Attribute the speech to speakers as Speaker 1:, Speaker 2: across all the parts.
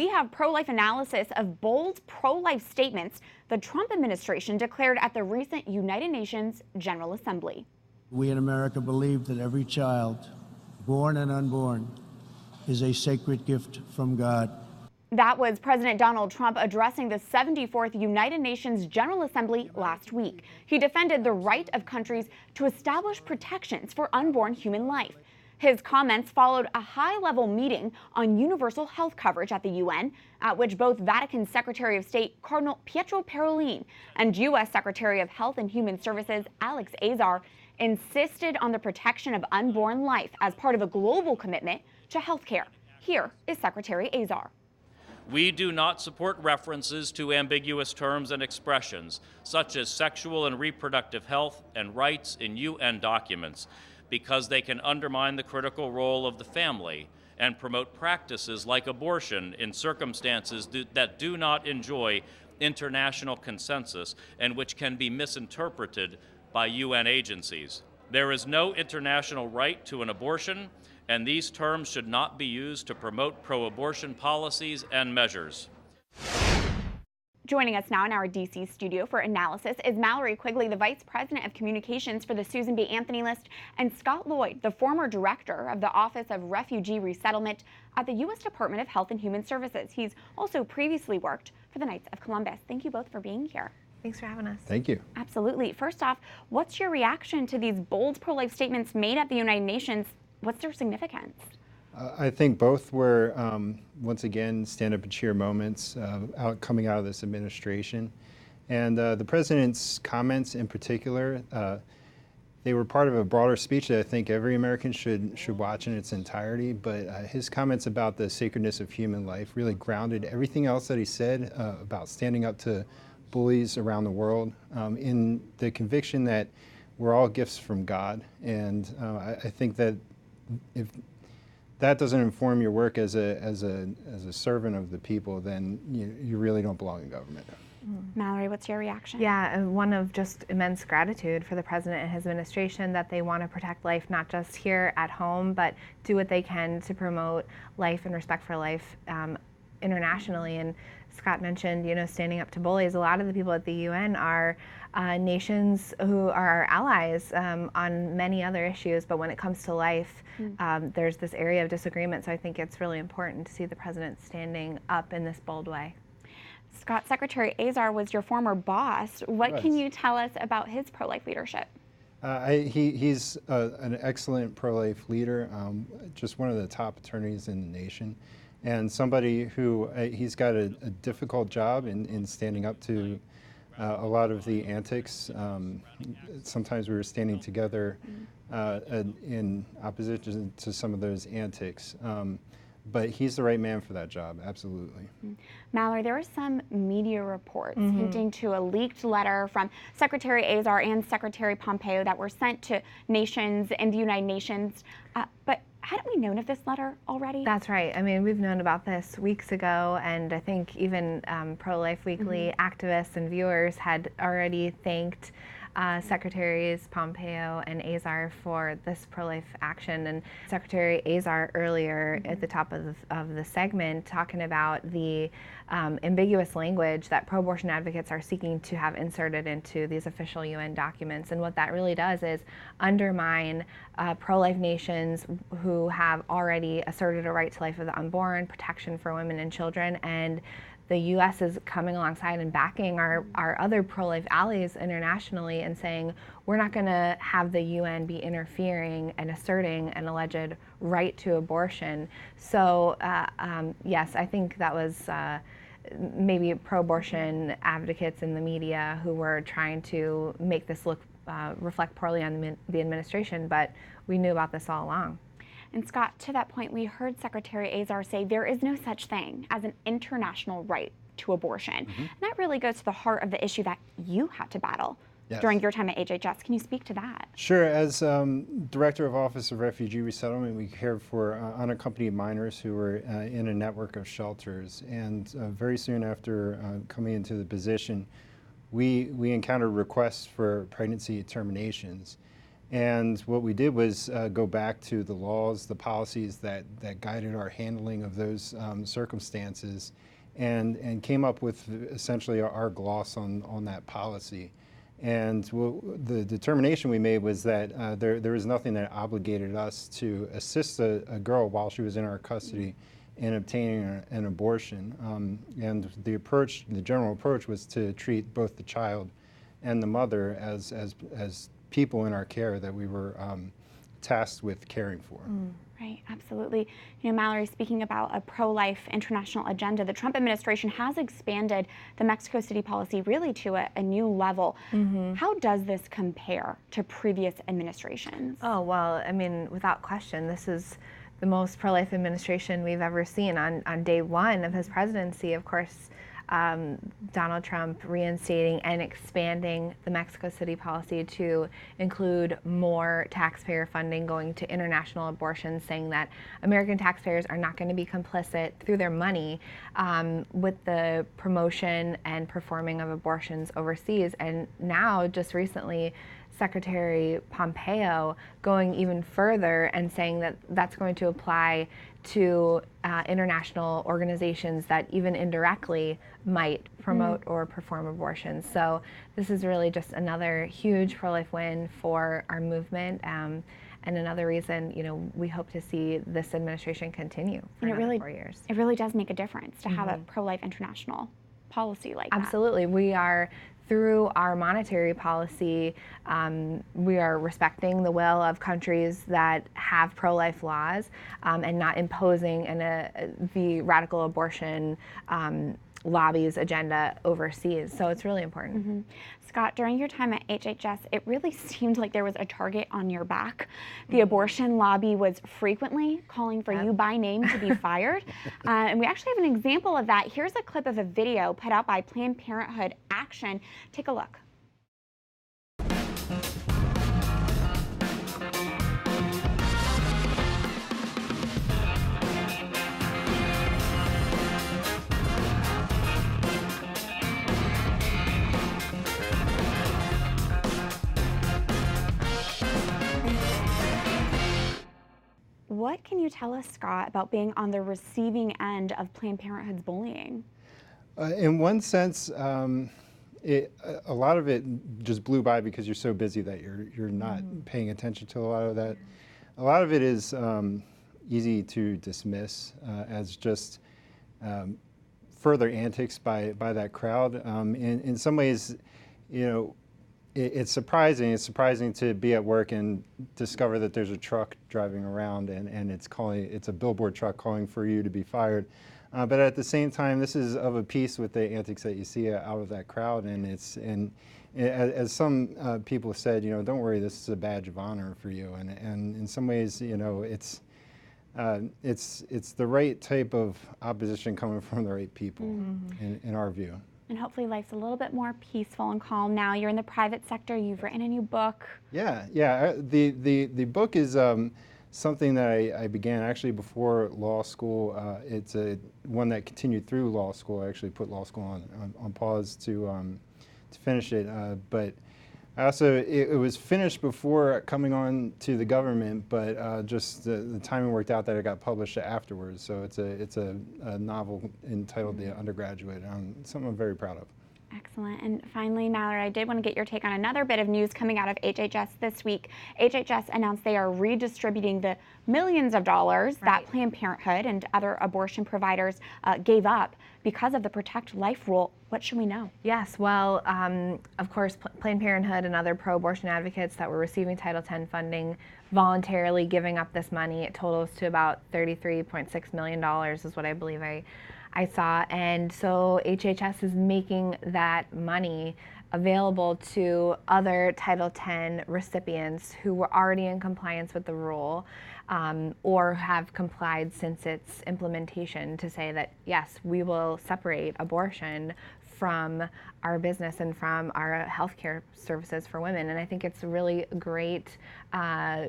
Speaker 1: We have pro-life analysis of bold pro-life statements the Trump administration declared at the recent United Nations General Assembly.
Speaker 2: We in America believe that every child, born and unborn, is a sacred gift from God.
Speaker 1: That was President Donald Trump addressing the 74th United Nations General Assembly last week. He defended the right of countries to establish protections for unborn human life. His comments followed a high-level meeting on universal health coverage at the UN, at which both Vatican Secretary of State Cardinal Pietro Parolin and U.S. Secretary of Health and Human Services Alex Azar insisted on the protection of unborn life as part of a global commitment to health care. Here is Secretary Azar.
Speaker 3: We do not support references to ambiguous terms and expressions, such as sexual and reproductive health and rights in UN documents, because they can undermine the critical role of the family and promote practices like abortion in circumstances that do not enjoy international consensus and which can be misinterpreted by UN agencies. There is no international right to an abortion, and these terms should not be used to promote pro-abortion policies and measures.
Speaker 1: Joining us now in our D.C. studio for analysis is Mallory Quigley, the Vice President of Communications for the Susan B. Anthony List, and Scott Lloyd, the former Director of the Office of Refugee Resettlement at the U.S. Department of Health and Human Services. He's also previously worked for the Knights of Columbus. Thank you both for being here.
Speaker 4: Thanks for having us.
Speaker 5: Thank you.
Speaker 1: Absolutely. First off, what's your reaction to these bold pro-life statements made at the United Nations? What's their significance?
Speaker 5: I think both were, once again, stand-up and cheer moments coming out of this administration. And the president's comments in particular, they were part of a broader speech that I think every American should watch in its entirety. But his comments about the sacredness of human life really grounded everything else that he said about standing up to bullies around the world in the conviction that we're all gifts from God. And I think that if that doesn't inform your work as a servant of the people, then you really don't belong in government.
Speaker 1: Mallory, what's your reaction?
Speaker 4: Yeah, one of just immense gratitude for the president and his administration that they want to protect life, not just here at home, but do what they can to promote life and respect for life internationally. And Scott mentioned, standing up to bullies. A lot of the people at the UN are nations who are our allies on many other issues, but when it comes to life, there's this area of disagreement. So I think it's really important to see the president standing up in this bold way.
Speaker 1: Scott, Secretary Azar was your former boss. What can you tell us about his pro-life leadership?
Speaker 5: He's an excellent pro-life leader, just one of the top attorneys in the nation, and somebody who he's got a difficult job in standing up to a lot of the antics. Sometimes we were standing together in opposition to some of those antics. But he's the right man for that job, absolutely.
Speaker 1: Mallory, there were some media reports hinting to a leaked letter from Secretary Azar and Secretary Pompeo that were sent to nations in the United Nations. But hadn't we known of this letter already?
Speaker 4: That's right. I mean, we've known about this weeks ago, and I think even Pro-Life Weekly activists and viewers had already thanked Secretaries Pompeo and Azar for this pro-life action. And Secretary Azar earlier at the top of the segment talking about the ambiguous language that pro-abortion advocates are seeking to have inserted into these official UN documents. And what that really does is undermine pro-life nations who have already asserted a right to life of the unborn, protection for women and children, and the U.S. is coming alongside and backing our other pro-life allies internationally and saying, we're not going to have the UN be interfering and asserting an alleged right to abortion. So, yes, I think that was maybe pro-abortion advocates in the media who were trying to make this look reflect poorly on the administration, but we knew about this all along.
Speaker 1: And Scott, to that point, we heard Secretary Azar say there is no such thing as an international right to abortion. And that really goes to the heart of the issue that you had to battle during your time at HHS. Can you speak to that?
Speaker 5: Sure. As Director of Office of Refugee Resettlement, we cared for unaccompanied minors who were in a network of shelters. And very soon after coming into the position, we encountered requests for pregnancy terminations. And what we did was go back to the laws, the policies that guided our handling of those circumstances, and came up with essentially our gloss on that policy. And the determination we made was that there was nothing that obligated us to assist a girl while she was in our custody in obtaining an abortion. And the general approach was to treat both the child and the mother as people in our care that we were tasked with caring for.
Speaker 1: Right, absolutely. You know, Mallory, speaking about a pro-life international agenda, the Trump administration has expanded the Mexico City policy really to a new level. How does this compare to previous administrations?
Speaker 4: Oh, well, I mean, without question, this is the most pro-life administration we've ever seen. On day one of his presidency, of course, Donald Trump reinstating and expanding the Mexico City policy to include more taxpayer funding going to international abortions, saying that American taxpayers are not going to be complicit through their money with the promotion and performing of abortions overseas. And now, just recently, Secretary Pompeo going even further and saying that that's going to apply to international organizations that even indirectly might promote or perform abortions. So this is really just another huge pro-life win for our movement, and another reason, you know, we hope to see this administration continue for another 4 years.
Speaker 1: It really does make a difference to have a pro-life international policy like that.
Speaker 4: Absolutely. We are, through our monetary policy, we are respecting the will of countries that have pro-life laws and not imposing the radical abortion lobby's agenda overseas. So it's really important.
Speaker 1: Scott, during your time at HHS, it really seemed like there was a target on your back. The abortion lobby was frequently calling for you by name to be fired. And we actually have an example of that. Here's a clip of a video put out by Planned Parenthood Action. Take a look. What can you tell us, Scott, about being on the receiving end of Planned Parenthood's bullying?
Speaker 5: In one sense, a lot of it just blew by because you're so busy that you're not paying attention to a lot of that. A lot of it is easy to dismiss as just further antics by that crowd. In some ways, you know, it's surprising. It's surprising to be at work and discover that there's a truck driving around and it's a billboard truck calling for you to be fired. But at the same time, this is of a piece with the antics that you see out of that crowd. And as some people said, you know, don't worry, this is a badge of honor for you. And in some ways, you know, it's the right type of opposition coming from the right people, in our view.
Speaker 1: And hopefully life's a little bit more peaceful and calm now. You're in the private sector. You've written a new book.
Speaker 5: Yeah. The book is something that I began actually before law school. It's one that continued through law school. I actually put law school on pause to finish it. But I also, it was finished before coming on to the government, but just the timing worked out that it got published afterwards. So it's a novel entitled The Undergraduate, something I'm very proud of.
Speaker 1: Excellent. And finally, Mallory, I did want to get your take on another bit of news coming out of HHS this week. HHS announced they are redistributing the millions of dollars that Planned Parenthood and other abortion providers gave up because of the Protect Life rule. What should we know?
Speaker 4: Yes, well, of course, Planned Parenthood and other pro-abortion advocates that were receiving Title X funding voluntarily giving up this money. It totals to about $33.6 million is what I believe I saw. And so HHS is making that money available to other Title X recipients who were already in compliance with the rule or have complied since its implementation, to say that, yes, we will separate abortion from our business and from our healthcare services for women. And I think it's a really great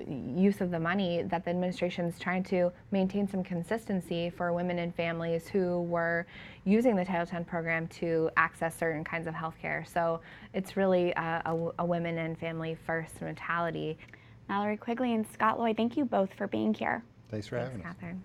Speaker 4: use of the money that the administration is trying to maintain some consistency for women and families who were using the Title X program to access certain kinds of healthcare. So it's really a women and family first mentality.
Speaker 1: Mallory Quigley and Scott Lloyd, thank you both for being here.
Speaker 5: Thanks for having us.
Speaker 4: Catherine.